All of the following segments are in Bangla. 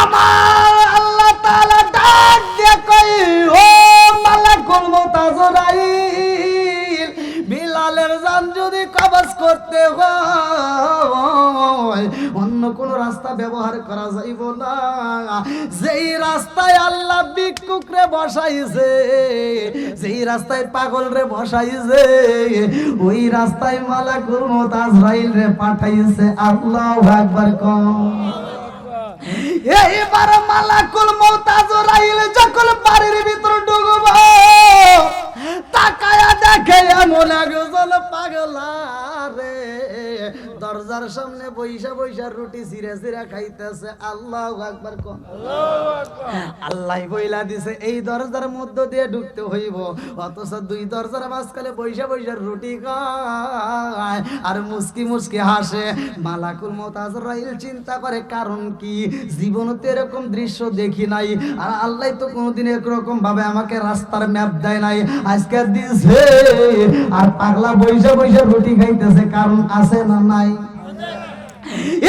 আমার আল্লাহ তাআলা ডাক দিয়ে কই, ও মালাকুল মউত আজরাইল, বিলালের জান যদি কবজ করতে হয় অন্য কোন রাস্তা ব্যবহার করা যাইব না। যেই রাস্তায় আল্লাহ ভিক্ষুকরে বসাইছে, যেই রাস্তায় পাগল রে বসাইছে, ওই রাস্তায় মালাকুল মউত আজরাইল রে পাঠাইছে। আল্লাহু আকবার কও। এইবার মালাকুল মউত আজরাইল যখন বাড়ির ভিতর ঢুকবো, তাকায়া দেখে এমন একজন পাগলা রে দরজার সামনে বইসা বইসা রুটি ছিঁড়ে ছিঁড়ে খাইতেছে। আল্লাহু আকবার কোন। আল্লাহ বইলা দিছে এই দরজার মধ্য দিয়ে ঢুকতে হইব, অথচ দুই দরজার মাঝখানে বইসা বইসা রুটি খায় আর মুস্কি মুস্কি হাসে। মালাকুল মউত আজরাইল চিন্তা করে কারণ কি, জীবনে এরকম দৃশ্য দেখি নাই, আর আল্লাহ তো কোনোদিন এরকম ভাবে আমাকে রাস্তার ম্যাপ দেয় নাই, আজকে দিছে। আর পাগলা বইসা বইসা রুটি খাইতেছে, কারণ আছে না নাই?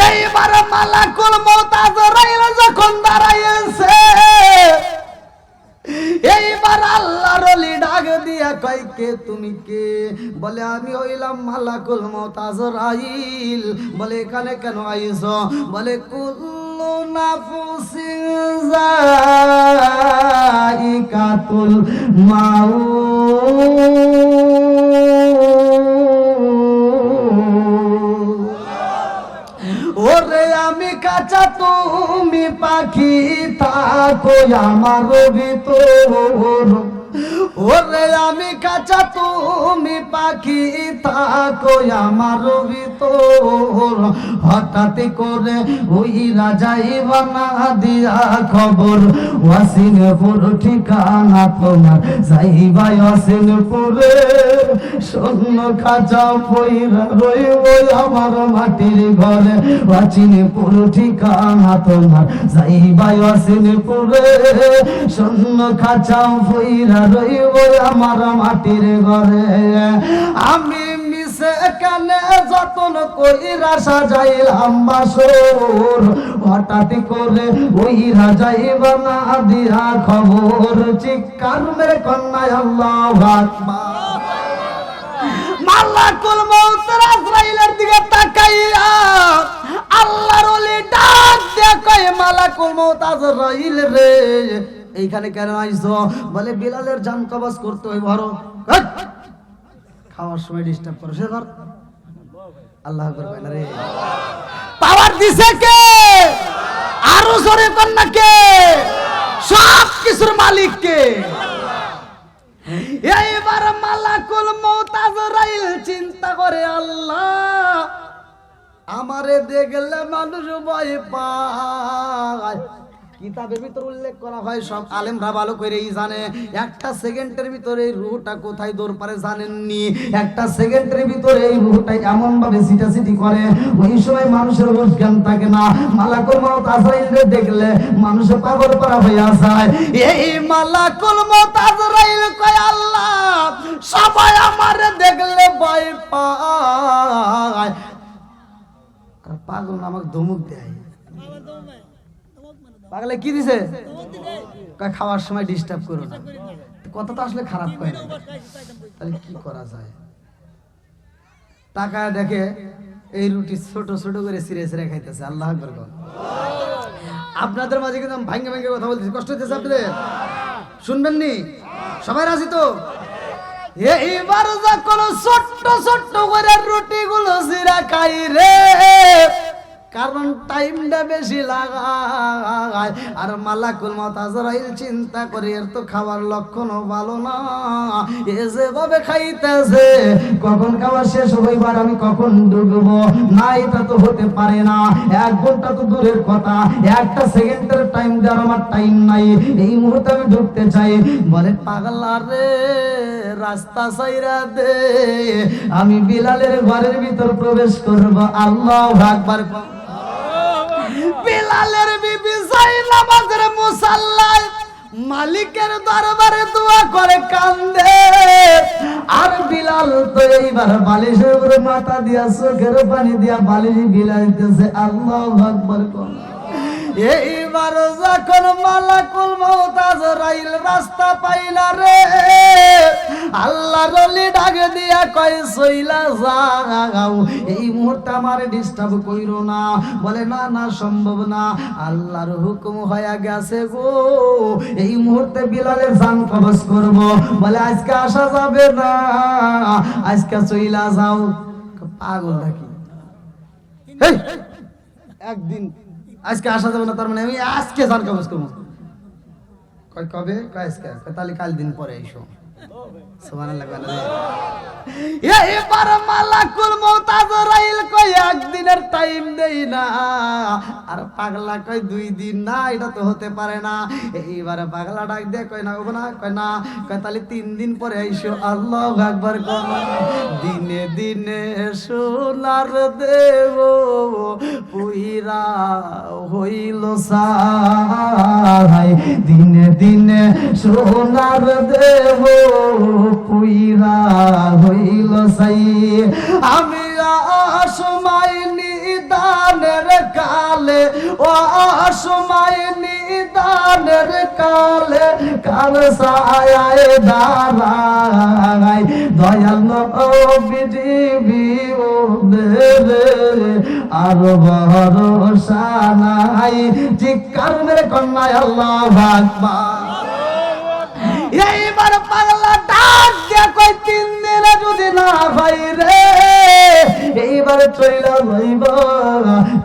এইবার মালাকুল মউত আজরাইল যখন দাঁড়াইছে, এইবার আল্লাহর ওলি ডাক দিয়া কয়, কে তুমি কে? বলে আমি হইলাম মালাকুল মউত আজরাইল। বলে এখানে কেন আইছো? বলে কুল্লু নাফসিন যায়িকাতুল মাউত। ওরে আমি কাঁচা তুমি পাখি, থাকো আমার ভিতর। ওরে আমি কাঁচা তুমি পাখি, থাকো আমার ভিতর। হঠাৎ করে ওই রাজাই বানা দিয়া খবর, ওয়াসিনপুর ঠিকানা তোমার, যাইবা ওয়াসিনপুরে। শূন্য খাঁচা পইরা রইব আমার মাটির ঘরে, ওয়াসিনপুর ঠিকানা তোমার, যাইবা ওয়াসিনপুরে। শূন্য খাঁচা পইরা রইব আমার মাটির ঘরে। আমি মিশে কানে যতন কইরা সাজাইলাম বাসর, হঠাৎ করে ওই রাজাই বানা দিয়া খবর। চিৎকার মেরে কন্যায় আল্লাহু আকবার। মালাকুল মউত আজরাইলের দিকে তাকাইয়া আল্লাহর ওলি ডাক দিয়ে কয়, মালাকুল মউত আজরাইল রে এইখানে কেন আইছো? বলে বিলালের জান কবজ করতে হইব। খাওয়ার সময় ডিস্টার্ব করো, সে ধর। আল্লাহু আকবার কয় না রে। পাওয়ার দিছে কে? আরো জোরে কর না কে? সব কিছুর মালিক কে? এইবার মালাকুল মউত আজরাইল চিন্তা করে, আল্লাহ আমারে দেখলে মানুষ ভয় পায়। কিতাবের ভিতর উল্লেখ করা হয়, সব আলেমরা ভালো করেই জানে, একটা সেকেন্ডের ভিতরে এই রূহটা কোথায় দৌড় পারে জানেননি। একটা সেকেন্ডের ভিতরে এই রূহটা এমন ভাবে ছিটাছিটি করে, ওই সময় মানুষের হুঁশ জ্ঞান থাকে না। মালাকুল মউত আজরাইলকে দেখলে মানুষ পাগল করা হইয়া যায়। এই মালাকুল মউত আজরাইল কয়, আল্লাহ সবাই আমারে দেখলে ভয় পায়, আর পাগল আমাকে ধমক দেয়। পাগলে কি দিছে? খাওয়ার সময় ডিস্টার্ব করো না। কথা তো আসলে খারাপ হয় না, তাহলে কি করা যায়? টাকা দেখে এই রুটি ছোট ছোট করে ছিঁড়ে ছিঁড়ে খাইতেছে। আল্লাহ আকবার। আপনাদের মাঝে কিন্তু ভাঙ্গে ভাঙ্গে কথা বলতেছি, কষ্ট হইতেছে আপনাদের? শুনবেন নি? সবাই রাজি তো? এইবার যখন ছোট্ট ছোট্ট করে রুটি গুলো ছিঁড়া খাই রে, কারণ টাইমটা বেশি লাগায়। আর মালাকুল মউত আজরাইল চিন্তা করে, এর তো খাওয়ার লক্ষণও ভালো না, এ যেভাবে খাইতেছে কখন খাওয়া শেষ হইবার আমি কখন ডুববো না, এটা তো হতে পারে না। 1 ঘন্টা তো দূরের কথা, একটা সেকেন্ডের টাইম দেওয়ার আমার টাইম নাই, এই মুহূর্তে আমি ঢুকতে চাই। বলে পাগলা রে রাস্তা ছাইরা দে, আমি বিলালের ঘরের ভিতর প্রবেশ করব। আল্লাহু আকবার। বিলালের বিবি যায়নামাজের মুসাল্লায় মালিকের দরবারে দোয়া করে কান্দে, আর বিলাল তো এইবার বালিশের উপরে মাথা দিয়া চোখের পানি দিয়া বালিশ বিলাইতেছে। আল্লাহু আকবার। এইবার যখন মালাকুল মউত আজরাইল রাস্তা পাইলা রে, আল্লাহর ওলি ডাক দিয়া কয় সইলা যাও, এই মুহূর্তে আমার ডিস্টার্ব কইরো না। বলে না না সম্ভব না, আল্লাহর হুকুম হয়ে গেছে গো, এই মুহূর্তে বিলালের জান কবজ করব। বলে আজকে আসা যাবে না, আজকে চইলা যাও। পাগল নাকি? এই একদিন আজকে আসা যাবে না তার মানে আমি আজকে জান কবজ করব। কয় কবে? কয় আজকে। তাহলে কাল দিন পরে এসো। সুবহানাল্লাহ। এবার মালাকুল মউত আজরাইল কয় একদিনের টাইম দেই না, আর পাগলা কয় 2 দিন না, এটা তো হতে পারে না। এইবার পাগলা ডাক দিয়ে কয় না ওগো না, কয় না, কয় তাহলে 3 দিন পরে আইসো। আল্লাহু আকবার। কোন দিনে দিনে সোনার দেব পুইরা হইল সাই, দিনে দিনে সোনার দেব পুইরা হইল সাই। আমি অসময় নিদানের কালে, ও অসময় নিদানের কালে কার ছায়ায় দাঁড়াই, দয়াল নবী ওদের আর ভরসা নাই। চিৎকার মেরে কন্যা আল্লাহু আকবার। এইবার পাগলা ডাক দিয়া কই 3 দিনে যদি না ভাই রে, এইবার চইলা যাইব।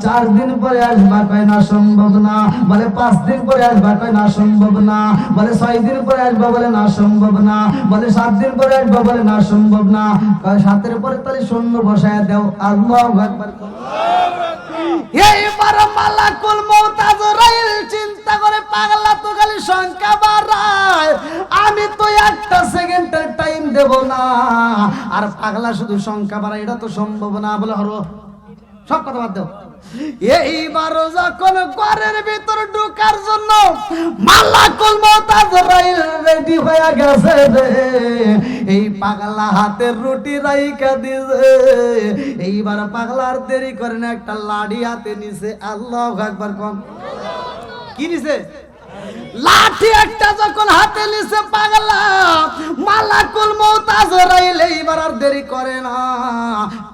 4 দিন পরে আসবা, কয় না সম্ভব না। বলে 5 দিন পরে আসবা, কয় না সম্ভব না। বলে 6 দিন পরে আসবা, বলে না সম্ভব না। বলে 7 দিন পরে আসবা, বলে না সম্ভব না। কয় 7 পরে তাহলে সৈন্য বসায় দাও। আল্লাহু আকবার। এইবার মালাকুল মউত আজরাইল চিন্তা করে পাগলা তো খালি সংখ্যা বাড়ায়, আমি তো 1 সেকেন্ডের টাইম দেব না। আর পাগলা শুধু সংখ্যা বাড়ায়, এটা তো সম্ভব না। বলে হরো সব কথা বাদ দাও। এইবার যখন ঘরের ভিতর ঢোকার জন্য মালাকুল মউত আজরাইল রেডি হয়ে গেছে রে, এই পাগলা হাতের রুটি রাইখা দিছে। এইবার পাগলার দেরি করে না, একটা লাঠি হাতে নিছে। আল্লাহু আকবার। কোন কি নিছে? লাঠি একটা যখন হাতে নিছে পাগলা, মালাকুল মউত আজরাইল এইবার আর দেরি করে না।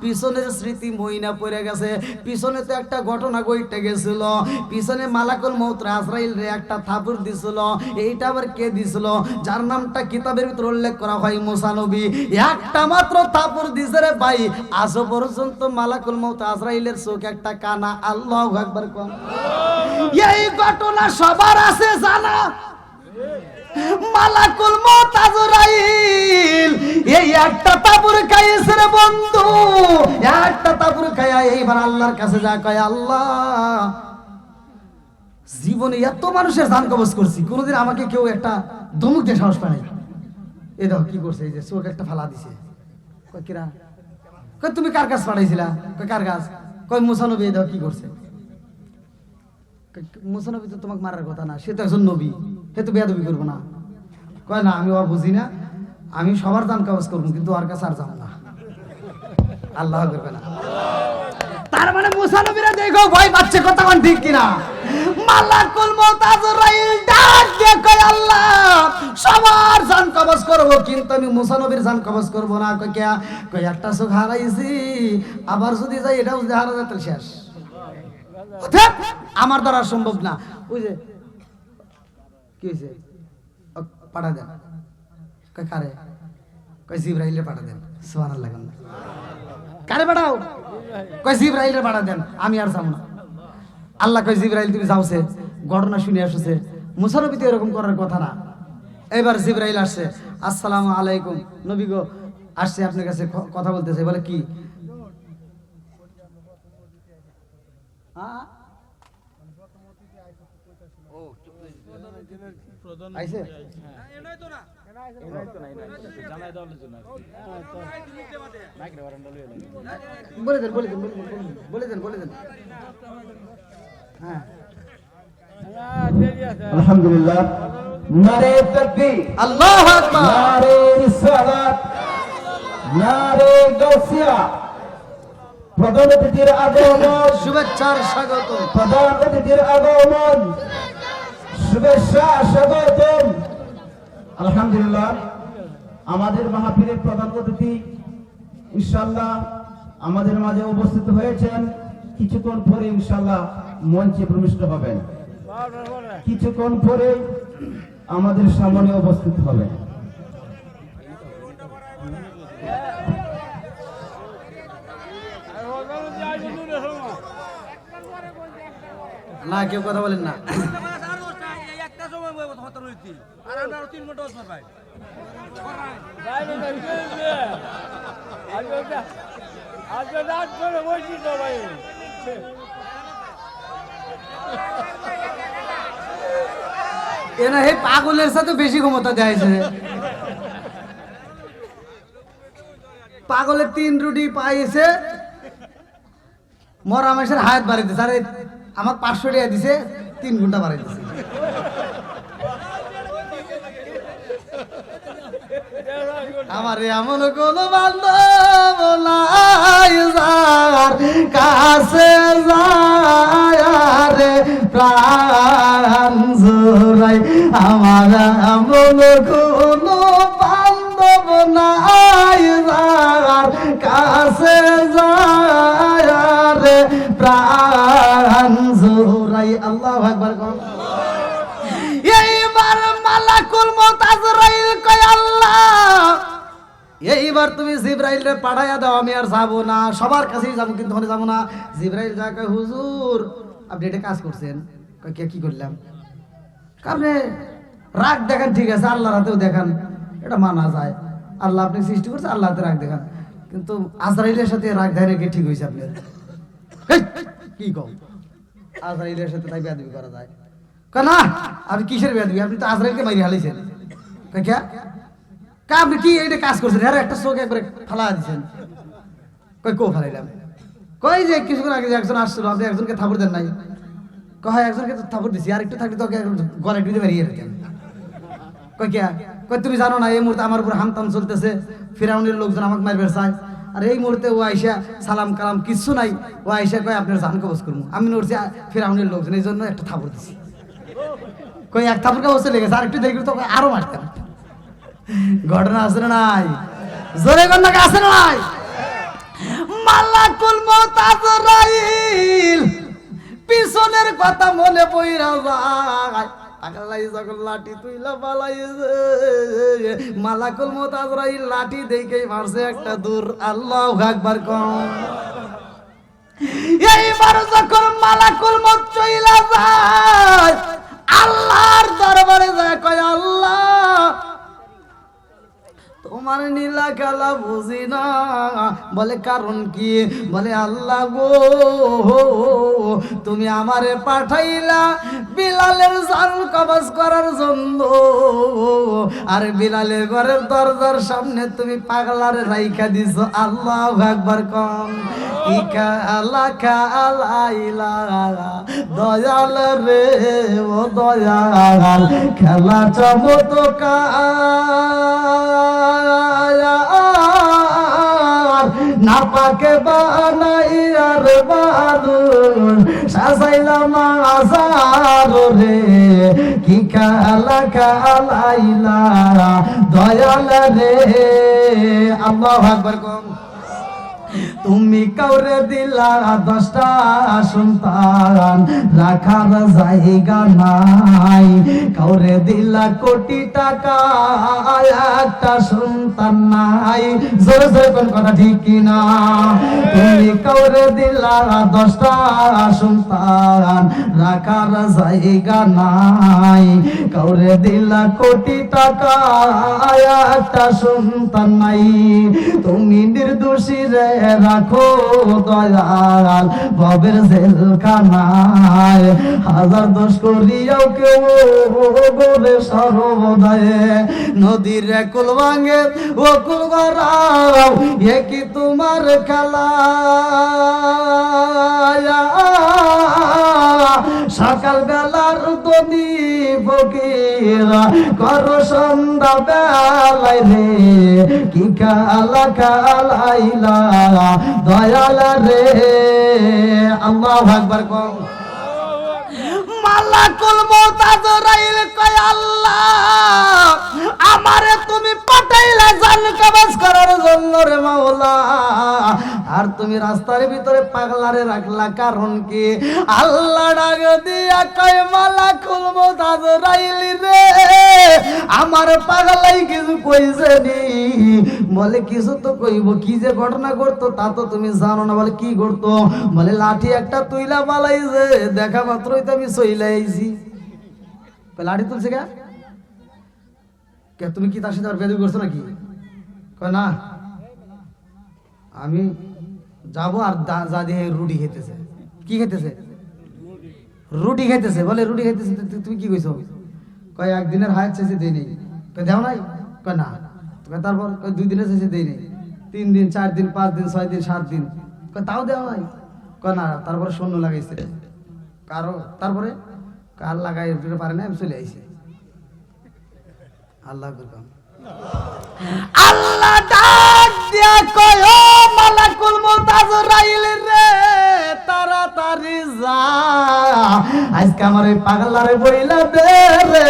পিছনের স্মৃতি মইনা পড়ে গেছে। পিছনে তো একটা ঘটনা ঘটে গেছিল। পিছনে মালাকুল মউত আজরাইল রে একটা থাপড় দিছিল। এইটা আবার কে দিছিল? যার নামটা কিতাবের ভিতর উল্লেখ করা হয় মুসা নবী। একটা মাত্র থাপড় দিছে রে ভাই, আজও পর্যন্ত মালাকুল মউত আজরাইলের চোখ একটা কানা। আল্লাহু আকবার। কোন এই ঘটনা সবার আছে জানা। মালাকুল মউত আজরাইল এই একটা তাবুর খাইছে রে বন্ধু, একটা তাবুর খায়া এইবার আল্লাহর কাছে যা কয়, আল্লাহ জীবনে এত মানুষের জান কবজ করছি, কোনোদিন আমাকে কেউ একটা ধমক দিয়ে সাহস পায় না। এই দাও কি করছে, এই যে চোখ একটা ফালা দিছে। কয় কিরা? কয় তুমি কার কাছে পাঠাইছিলা? কয় কার কাছে? কয় মুসা নবী। এই দাও কি করছে? মুসা নবী তো তোমাকে মারার কথা না, সে তো একজন নবী, সে তো বেয়াদবি করবো না। কয় না, আমি ওর বুঝি না, আমি সবার জান কবজ করবো, কিন্তু ওর কাছে আর যাবো না। আল্লাহ করবে না। তার মানে মুসা নবীরা দেখো ভয় পাচ্ছে, কথা কোন ঠিক কিনা? মালাকুল মউত আজরাইল ডাক দিয়ে কয়, আল্লাহ সবার জান কবজ করব, কিন্তু আমি মুসা নবীর জান কবজ করব না। কয় কে? কয় একটা চোখ হারাইছি, আবার যদি যাই এটাও যদি হারা যায় তাহলে শেষ। আমার দ্বারা সম্ভব না। ওই যে কি হয়েছে, পাঠা দেন। কয় কারে? কয় জিবরাইলে পাঠা দেন। সুবহানাল্লাহ। কারে পাঠাও? কয় জিবরাইলে পাঠা দেন, আমি আর যাবো না। আল্লাহ কয় জিবরাইল তুমি যাওছে, ঘটনা শুনে আসছে। মুসা নবী তো এরকম করার কথা না। এবার জিবরাইল আসছে, আসসালামু আলাইকুম নবী গো, আসছে আপনার কাছে কথা বলতেছে। বলে কি? আইছে বলে দেন, বলে দেন, বলে দেন, বলে দেন। হ্যাঁ আলহামদুলিল্লাহ। নারে তাকবীর, আল্লাহু আকবার, নারে রিসালাত, নারে গাউসিয়া। প্রধান অতিথির আগমন, শুভেচ্ছার স্বাগত। প্রধান অতিথির আগমন, শুভেচ্ছা স্বাগতম। আলহামদুলিল্লাহ, আমাদের মাহফিলের প্রধান অতিথি ইনশাআল্লাহ আমাদের মাঝে উপস্থিত হয়েছেন। কিছুক্ষণ পরে ইনশাআল্লাহ মঞ্চে প্রবিষ্ট হবেন। কিছুক্ষণ পরে আমাদের সামনে উপস্থিত হবেন। না, কেউ কথা বলেন না। এনা হে পাগলের সাথে বেশি ক্ষমতা দেয়ছে। পাগলের 3 রুটি পাইছে, মরা মাসের হায়াত বাড়াই দিছে। আরে আমার 500 টাকা দিছে, 3 ঘন্টা বাড়াই দিছে। আমার এমন কোন বান্ধব নাই যার কাছে যায় রে প্রাণ জোড়াই। আমার এমন কোন বান্ধব নাই যার কাছে যায় রে প্রাণ জোড়াই। আল্লাহু আকবার। এইবার মালাকুল মউত আজরাইল কয়, আল্লাহ এইবার তুমি জিবরাইল রে পাঠাইয়া দাও, আমি আর যাব না, সবার কাছেই যাব, কিন্তু ওখানে যাব না। জিবরাইল যা কয়, হুজুর আপনি এটা কাজ করছেন। কয় কি করলাম? আপনি রাগ দেখান, ঠিক আছে, আল্লাহর হাতেও দেখান, এটা মানা যায়। আল্লাহ আপনি সৃষ্টি করছে, আল্লাহ হাতে রাগ দেখান, কিন্তু আজরাইলের সাথে রাগ দেখানো কি ঠিক হয়েছে আপনার? কি কম আজরাইলের সাথে তাই বেয়াদবি করা যায়? না, আপনি কিসের বেয়াদবি? আপনি তো আজরাইলকে মারি হালাইছেন। আপনি কি এইটা কাজ করছেন? হ্যাঁ, একটা চোখ একবারে ফালা দিচ্ছেন। কই কো ফালাইলাম? কই যে কিছুক্ষণ আগে একজন আসছিল, আপনি একজনকে থাপড় দেন নাই? কয় একজনকে তো থাপড় দিছি, আর একটু থাকলে তোকে গলায় টিপে মারিয়ে রেখেন। কই কে? কই তুমি জানো না এই মুহূর্তে আমার উপর হামতাম চলতেছে, ফিরাউনের লোকজন আমাকে মারবে চায়, আর এই মুহূর্তে ও আইসা সালাম কালাম কিচ্ছু নাই, ও আইসা কয় আপনার জান কবজ করবো। আমি নড়ছি ফিরাউনের লোকজন, এই জন্য একটা থাপড় দিছি। কই এক থাপড় কবজ লেগেছে, আর একটু দেখি তো আরো মারতাম। ঘটনা আছে না নাই? জোরে কন্যাকে আছে না নাই? মালাকুল মউত আজরাইল পিছনের কথা মনে পইরা যায়। পাগলাই যখন লাঠি তুইলা পালাইছে, মালাকুল মউত আজরাইল লাঠি দেখেই মারছে একটা দূর। আল্লাহু আকবার কম। এইবার যখন মালাকুল মউত চইলা যায়, আল্লাহর দরবারে যায়, কয় আল্লাহ তোমার নীলা খেলা বুঝি না। বলে কারণ কি? বলে আল্লাহ গো, তুমি আমারে পাঠাইলা বিলালের জান কবজ করার জন্য, আর বিলালের ঘরের দরজার সামনে তুমি পাগলারে রাইখা দিছো। আল্লাহু আকবার কম। কি খেলা খেলাইলা দয়াল রে, ও দয়াল খেলা চমৎকার, না পাকে বানাইয়ার বারুন সাজাইলাম আজার রে। কি খেলা খেলাইলা দয়াল রে। আল্লাহু আকবার কম। তুমি কাউরে দিলা 10টা সন্তান, রাখার জায়গা নাই। কাউরে দিলা কোটি টাকা, একটা সন্তান নাই। জোরে জোরে কোন কথা ঠিক কিনা? তুমি কাউরে দিলা 10টা সন্তান, রাখার জায়গা নাই। কাউরে দিলা কোটি টাকা, একটা সন্তান নাই। তুমি নির্দোষী রে রাখো দয়াল ভবের জেলখানায়, হাজার দোষ করিয়াও কেউ বলে সর্বদায়ে। নদীর কুল ভাঙে ও কুল গড়াও, এ কি তোমার খেলা? সকাল বেলার দনি ফকির করো সন্ধ্যা বেলায় রে কি কালা কালাইলা দয়াল রে আল্লাহু আকবার কও মালাকুল মউত আজরাইল কয় আল্লাহ আমারে তুমি পাঠাইলা জান কবজ করার জন্য রে মাওলা আর তুমি রাস্তার ভিতরে পাগলারে রাখলা কারণ কি আল্লাহ ডাক দিয়া কয় মালাকুল মউত আজরাইল রে আমার পাগলাই কিছু কইছে নি বলে কিছু তো কইব কি যে ঘটনা ঘটতো তা তো তুমি জানো না বলে কি ঘটতো বলে লাঠি একটা তুইলা পালাইছে দেখা মাত্রই তো আমি সইলা আইছি লাঠি তুলছে কে তুমি কি তার সাথে আর বেদবি করছো নাকি কয় না আমি যাব আর যা দিয়ে রুটি খেতেছে কি খেতেছে রুটি খাইতেছে বলে রুটি খাইতেছে তুমি কি কইছো কয় একদিনের হায়াত চাইছে দেই নেই কয় দেও নাই কয় না তারপর কয় 2 দিনের চাইছে দেই নেই 3 দিন 4 দিন 5 দিন 6 দিন 7 দিন কয় তাও দেও নাই কয় না তারপরে শূন্য লাগাইছে কারো তারপরে কার লাগাই দিতে পারে না আমি চলে আইছি আল্লাহ করলাম আল্লাহ ডাক দিয়া কয় ও মালাকুল মউত আজরাইল রে তাড়াতাড়ি যা আজকে আমার এই পাগলারে বইলা দে রে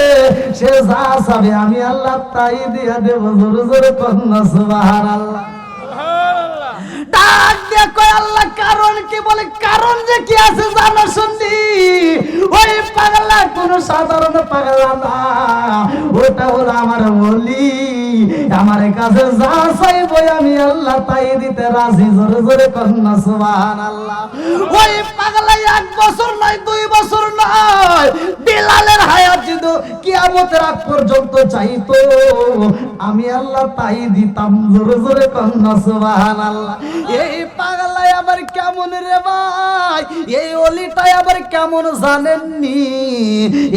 সে যা চাবে আমি আল্লাহ তাই দিয়া দেব জোরে জোরে কন্না সুবহানাল্লাহ ডাক দিয়া কয় আল্লাহ কারণ কি বলে কারণ যে কি আছে জানো শুননি ওই পাগলা কোন সাধারণ পাগলা না ওটা হলো আমার ওলি আমার কাছে যা চাইব আমি আল্লাহ তাই দিতে রাজি জোরে জোরে কন্না সুবহানাল্লাহ ওই পাগলা 1 বছর নয় 2 বছর নয় বিলালের হায়াত যদি কিয়ামতের আগ পর্যন্ত চাইতো আমি আল্লাহ তাই দিতাম জোরে জোরে কন্না সুবহানাল্লাহ এই পাগলাই আবার কেমন রে ভাই এই ওলিটাই আবার কেমন জানেননি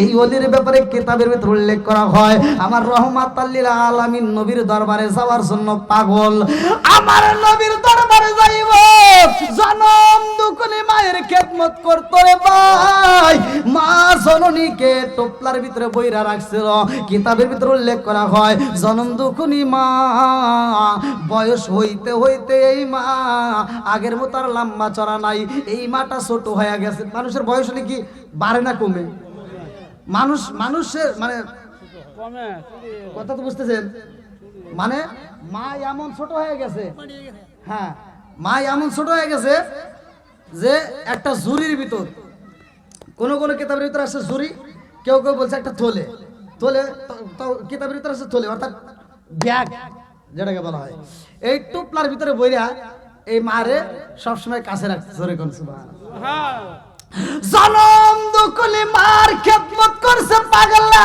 এই ওলির ব্যাপারে কিতাবের ভিতর উল্লেখ করা হয় আমার রহমাতাল লিল আলামিন নবীর দরবারে যাওয়ার জন্য পাগল আমার নবীর দরবারে যাইব জনম দুকুনি মায়ের খেদমত করতে রে ভাই মা জননীকে টোপলার ভিতরে বইরা রাখছিল কিতাবের ভিতর উল্লেখ করা হয় জনম দুকুনি মা বয়স হইতে হইতে এই মা আগের মতো আর লম্বা চড়া নাই এই মাটা ছোট হয়ে গেছে মানুষের বয়স হলে কি বাড়ে না কমে মানুষের মানে কথা তো বুঝতেছেন মানে মা এমন ছোট হয়ে গেছে হ্যাঁ মা এমন ছোট হয়ে গেছে যে একটা ঝুড়ির ভিতর কোন কোন কিতাবের ভিতর আছে ঝুড়ি কেউ কেউ বলছে একটা থলে কিতাবের ভিতর আছে থলে অর্থাৎ ব্যাগ যেটাকে বলা হয় এই টুপলার ভিতরে বইরা এই মারে সবসময় কাছে রাখছে জোরে কোন সুবহানাল্লাহ জনম দুকুলি মার খেদমত করছে পাগলা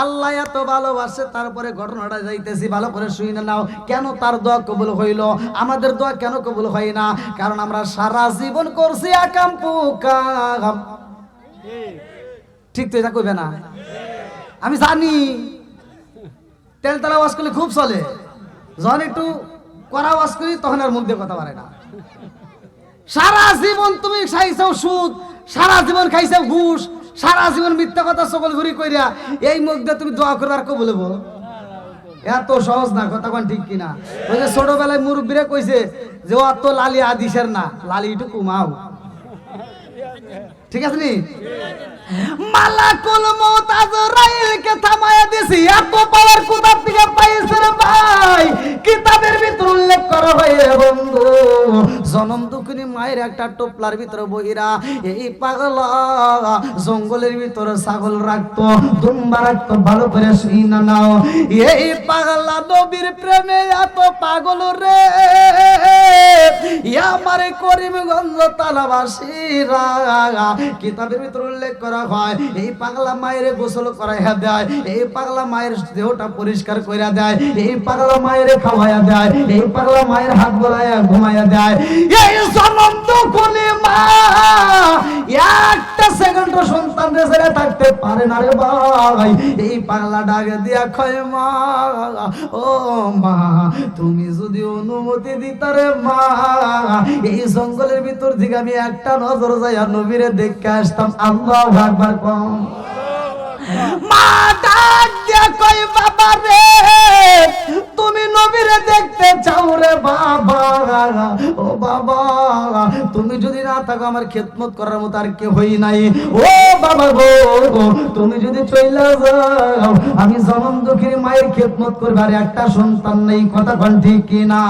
আল্লাহ এত ভালোবাসে তারপরে ঘটনাটা যাইতেছি ভালো করে শুনে নাও কেন তার দোয়া কবুল হইল আমাদের দোয়া কেন কবুল হয় না কারণ আমরা সারা জীবন করছি আকাম পুকাম ঠিক তো এটা কইবে না আমি জানি তেলতলা ওয়াজ করলে খুব চলে যখন একটু করা ওয়াজ করি তখন আর মুখ দিয়ে কথা পারে না সারা জীবন তুমি খাইছো সুদ সারা জীবন খাইছো ঘুষ সারা জীবন মিথ্যা কথা সকল ঘুরি কইরা এই মুখ দিয়ে তুমি দোয়া করবে আর কো বলবো এত সহজ না কথা কোন ঠিক কিনা ওই যে ছোটবেলায় মুরব্বীরা কইছে যে ও তো লালি আদিশের না লালি একটু কমাও ঠিক আছে নি মালাকুল মউত আজরাইলকে থামায়া দিছি এত পাওয়ার কোথা থেকে পাইছে রে ভাই কিতাবের ভিতর উল্লেখ করা হয় বন্ধু জনম দুকুনি মায়ের একটা টোপলার ভিতরে বইরা এই পাগলা জঙ্গলের ভিতরে ছাগল রাখতো দুম্বা রাখতো ভালো করে শুইনা নাও এই পাগলা নবীর প্রেমে এত পাগল রে আমারে করিমগঞ্জ তালাবাসীরা কিতাবের ভিতর উল্লেখ করা হয় এই পাগলা মায়ের গোসল করাইয়া দেয় এই পাগলা মায়ের দেহটা পরিষ্কার কইরা দেয় এই পাগলা মায়ের খাওয়াইয়া দেয় এই পাগলা মায়ের হাত গলাইয়া ঘুমাইয়া দেয় এই জনম দুকুনি মা একটা সেকেন্ড সন্তান ছেড়ে থাকতে পারে না রে ভাই এই পাগলা ডাক দিয়া কয় মা ও মা তুমি যদি অনুমতি দিতা রে মা এই জঙ্গলের ভিতর থেকে আমি একটা নজর যাইয়া নবীরে দেখে আসতাম। আল্লাহু আকবার কম। মা ডাক দিয়া কই বাবা রে তুমি নবীরে দেখতে চাও রে বাবা। ও বাবা তুমি যদি না থাকো আমার খেদমত করার মতো আর কেউ হই নাই। ও বাবা গো তুমি যদি চইলা যাও আমি জনম দুঃখীর মায়ের খেদমত করবে আর একটা সন্তান নেই। কথা কোন ঠিক কিনা?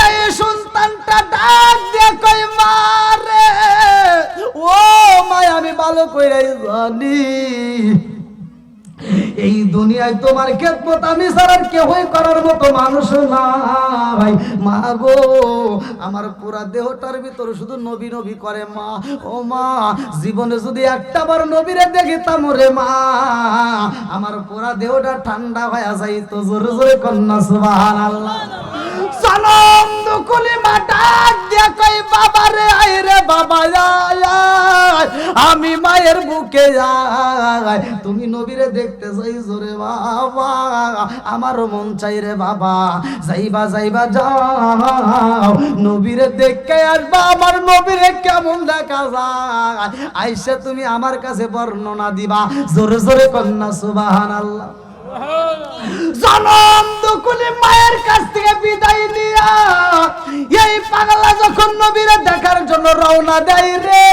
এই সন্তানটা ডাক দিয়ে কই মা রে ও মা আমি ভালো কইরাই জানি এই দুনিয়ায় তোমার খেদমত আমি ছাড়া কেউই করার মতো মানুষ নাই। মা গো আমার পুরা দেহটার ভিতর শুধু নবী নবী করে মা। ও মা জীবনে যদি একটা বার নবীরে দেখিতাম রে মা আমার পুরা দেহটা ঠান্ডা হয়ে যাইতো। জোরে জোরে কন্যা সুবহানাল্লাহ। সনম দুকুলি মা ডাক দিয়া কই বাবা রে আয় রে বাবা আয় আমি মায়ের বুকে যাই। তুমি নবীরে দেখতে চাইছো রে বাবা আমারও মন চাই রে বাবা। যাইবা যাইবা যাও নবীরে দেখে আসবা। আমার নবীরে কেমন দেখা যায় আইসা তুমি আমার কাছে বর্ণনা দিবা। জোরে জোরে কন্যা সুবহানাল্লাহ। জনম দুকুলি মায়ের কাছ থেকে বিদায় নিয়া এই পাগলা যখন নবীরে দেখার জন্য রওনা দেয় রে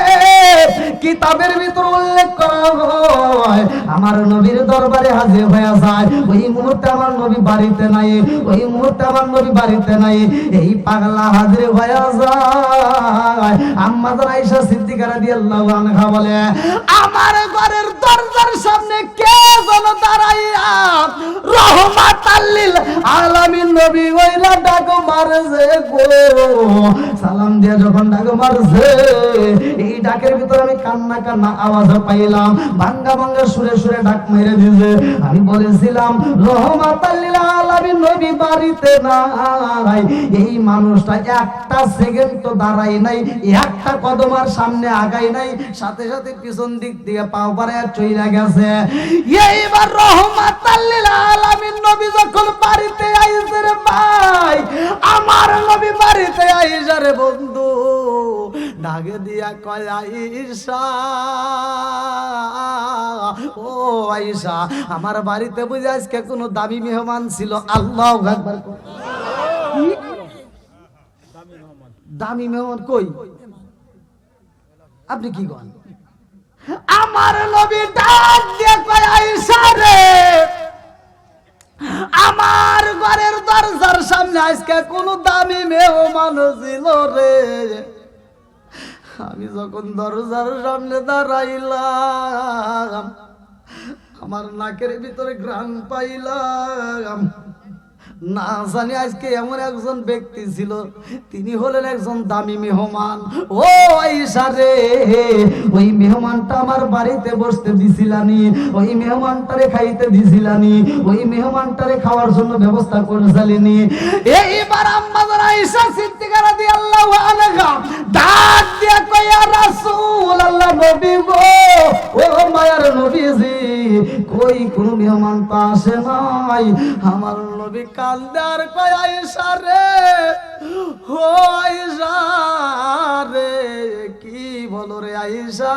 কিতাবের ভিতর উল্লেখ করা হয় আমার নবীর দরবারে হাজির হয়ে যায়। ওই মুহূর্তে আমার নবী বাড়িতে নাই। ওই মুহূর্তে আমার নবী বাড়িতে নাই। এই পাগলা হাজির হয়ে যায়। আম্মা আয়েশা সিদ্দিকা রাদিয়াল্লাহু আনহা বলে আমার ঘরের দরজার সামনে কে যেন দাঁড়াইয়া রহমাতাল লিল আলামিন নবী ওইলা ডাক মারছে গো। সালাম দিয়ে যখন ডাক মারছে এই ডাকের ভিতর আমি কান্না কান্না আওয়াজ পাইলাম। ভাঙ্গা ভাঙ্গা সুরে সুরে ডাক মেরে দিছে। আমি বলেছিলাম রহমাতাল লিল আলামিন নবী বাড়িতে নাই। এই মানুষটা একটা সেকেন্ড তো দাঁড়াই নাই, একটা কদম আর সামনে আগাই নাই, সাথে সাথে পিছন দিক দিয়ে পাও বাড়ায় চইলা গেছে। এইবার রহমাতাল লিল আলামিন নবী যখন বাড়িতে আইছে রে ভাই আমার নবী বাড়িতে আইসা রে বন্ধু ডাকে দিয়া কয় আয়েশা ও আয়েশা আমার বাড়িতে বুঝে আজকে কোনো দামি মেহমান ছিল। আল্লাহু আকবার। দামি মেহমান কই? আপনি কি করেন? আমার নবী ডাক দিয়ে কয় আয়েশা রে আমার ঘরের দরজার সামনে আজকে কোন দামি মেহমান ছিল রে। আমি যখন দরজার সামনে দাঁড়াইলাম আমার নাকের ভিতরে ঘ্রাণ পাইলাম। না জানি আজকে এমন একজন ব্যক্তি ছিল তিনি হলেন একজন দামি মেহমান। ও আয়েশা রে ওই মেহমানটা আমার বাড়িতে বসতে দিছিলানি, ওই মেহমানটারে খাইতে দিছিলানি, ওই মেহমানটারে খাওয়ার জন্য ব্যবস্থা করেছিলেনি। এইবার আম্মা আয়েশা সিদ্দিকা রাদিয়াল্লাহু আনহা ডাক দিয়া কয় ইয়া রাসূলুল্লাহ নবী গো ও মায়ার নবীজি কই কোন মেহমান তো আসে নাই। আমার নবী কান্দার কয় আয়েশা রে ও আয়েশা রে কি বলো রে আয়েশা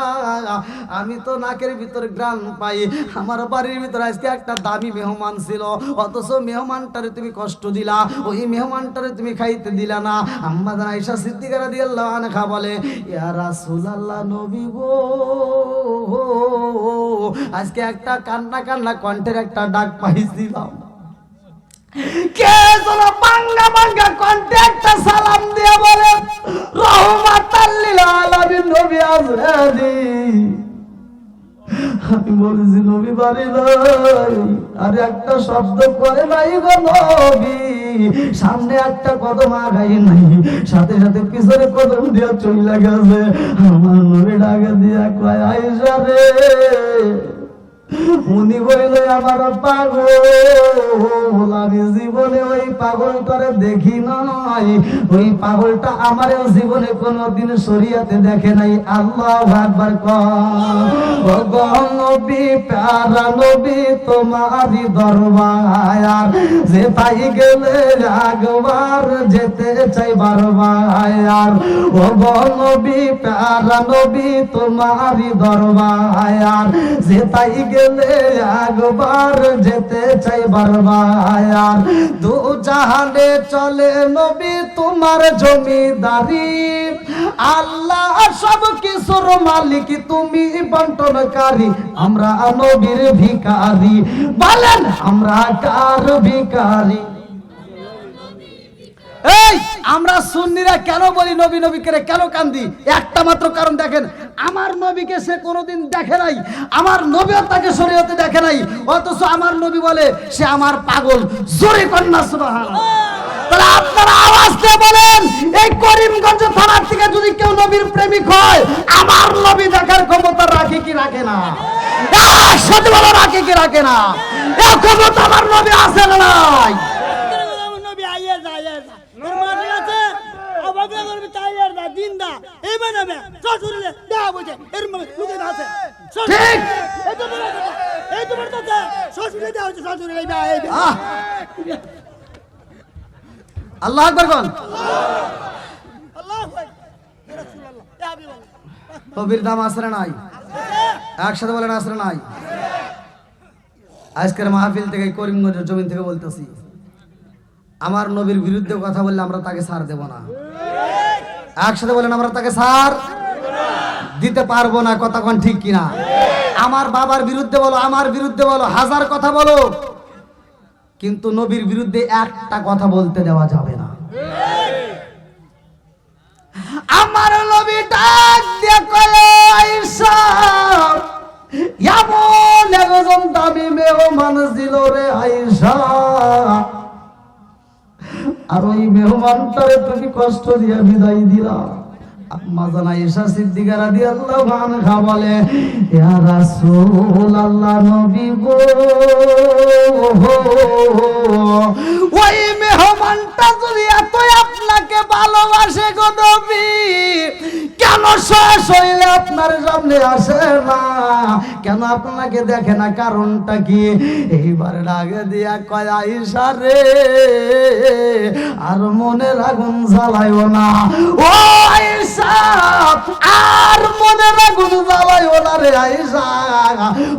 আমি তো নাকের ভিতরে ঘ্রাণ পাই। আমার বাড়ির ভিতরে আজকে একটা দামি মেহমান ছিল অথচ মেহমানটারে তুমি কষ্ট দিলা, ওই মেহমানটারে তুমি খাইতে দিলা না। আম্মা আয়েশা সিদ্দিকা রাদিয়াল্লাহু আনহা বলে ইয়া রাসূলুল্লাহ নবী গো আজকে একটা কান্না কান্না কণ্ঠের একটা ডাক পাইছিলাম। কে যেন বাংলা বাংলা কণ্ঠে একটা সালাম দিয়ে বলে রহমাতাল লিল আলামিন নবী আজরাদি। আমি বলেছি নবী বাড়ি নাই আর একটা শব্দ করে নাই গো নবী। সামনে একটা কদম আগাই নাই, সাথে সাথে পিছনে কদম দিয়া চইলা গেছে। আমার নবী ডাকে দিয়া কয় আয়েশা রে উনি বললে আমার পাগল, আমি জীবনে ওই পাগলটারে দেখি নাই, ওই পাগলটা আমার জীবনে কোনোদিন শরীয়তে দেখে নাই। আল্লাহু আকবার। নবী প্যারা নবী তোমারই দরবার, যেতাই গেলে একবার যেতে চাই বারবার। ও গো নবী প্যারা নবী তোমারই দরবার, যেতাই গেলে একবার যেতে চাই বারবার। দু জাহানে চলে নবী তোমার জমিদারি, আল্লাহ সব কিছুর মালিক তুমি বন্টনকারী। আমরা নবীর ভিখারি, বলেন আমরা কার ভিখারি? এই আমরা সুন্নিরা কেন বলি নবী নবী করে কেন কান্দি? একটা মাত্র কারণ দেখেন, আমার নবীকে সে কোনোদিন দেখে নাই, আমার নবীও তাকে শরীয়তে দেখে নাই, অথচ আমার নবী বলে সে আমার পাগল। জোরে কন্যা সুবহানাল্লাহ। তাহলে আপনারা আওয়াজ দিয়ে বলেন, এই করিমগঞ্জ থানার থেকে যদি কেউ নবীর প্রেমিক হয়, আমার নবী দেখার ক্ষমতা রাখে কি রাখে না? সাথে বলো রাখে কি রাখে না? এই ক্ষমতা আমার নবী আছে না নাই? আল্লাহ আকবার কোন? নবীর দাম আসরে নাই, একসাথে বলেন আসরে নাই। আজকের মাহফিল থেকে করিমগঞ্জের জমিন থেকে বলতেছি, আমার নবীর বিরুদ্ধে কথা বললে আমরা তাকে ছাড় দেব না। একসাথে বলেন আমরা তাকে ছাড় দিতে পারবো না। কথা কোন ঠিক কিনা? আমার বাবার বিরুদ্ধে বলো, আমার বিরুদ্ধে বলো, হাজার কথা বলো, কিন্তু নবীর বিরুদ্ধে একটা কথা বলতে দেওয়া যাবে না। আমার নবী ডাক দিয়ে কয়, আয়েশা এমন একজন দামি মেহমান ছিল রে আয়েশা, আর ওই মেহমানটারে তুমি কষ্ট দিয়ে বিদায় দিলা। আম্মা জান আয়েশা সিদ্দিকা রাদিয়াল্লাহু আনহা বলে, ইয়া রাসূলুল্লাহ নবী গো, ওই মেহমানটা যদি এত আপনাকে ভালোবাসে গো নবী, কেন শেষ হইলে আপনার সামনে আসে না? কেন আপনাকে দেখে না? কারণটা কি? এইবার ডাকে দিয়া কয়, আয়েশা রে আর মনের আগুন জ্বালাইও না। ও আয়েশা আর মনের আগুন জ্বালাইও না রে আয়েশা,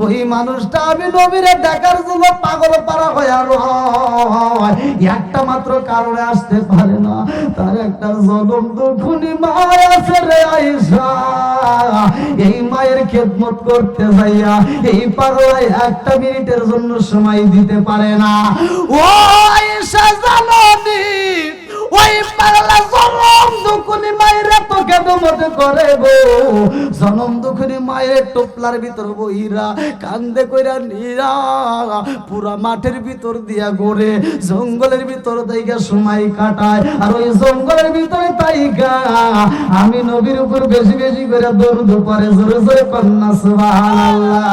ওই মানুষটা আমি নবীরে দেখার জন্য পাগল পারা হয়, আর একটা মাত্র কারণে আসতে পারে না, তার একটা জনম দুঃখী মা আছে রে আয়েশা। এই মায়ের খেদমত করতে যাইয়া এই পাগলায় একটা মিনিটের জন্য সময় দিতে পারে না। ও আয়েশা জানোনি ওই পাগলা জনম দুঃখী মায়ের এত খেদমত করে গো, জনম দুঃখী মায়ের টোপলার ভিতর বইরা কান্দে কইরা নিরা পুরা মাঠের ভিতর দিয়া ঘুরে জঙ্গলের ভিতর তাইগা সময় কাটায়, আর ওই জঙ্গলের ভিতরে তাইগা আমি নবীর উপর বেশি বেশি করে দরুদ পড়ে জোরে জোরে কন্যা সুবহানাল্লাহ।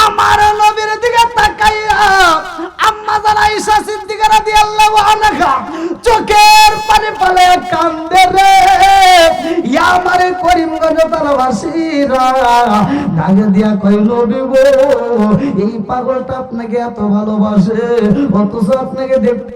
আমার নবীর দিকে তাকাইয়া আম্মা জান আয়েশা সিদ্দিকা রাদিয়াল্লাহু আনহা চোখের পানি ফেলে কান্দে রে। ইয়া আমার করিমগঞ্জ তারাবাসীরা ডাকে দিয়া কই, নবী গো এই পাগলটা আপনাকে এত ভালোবাসে, অথচ আপনাকে দেখতে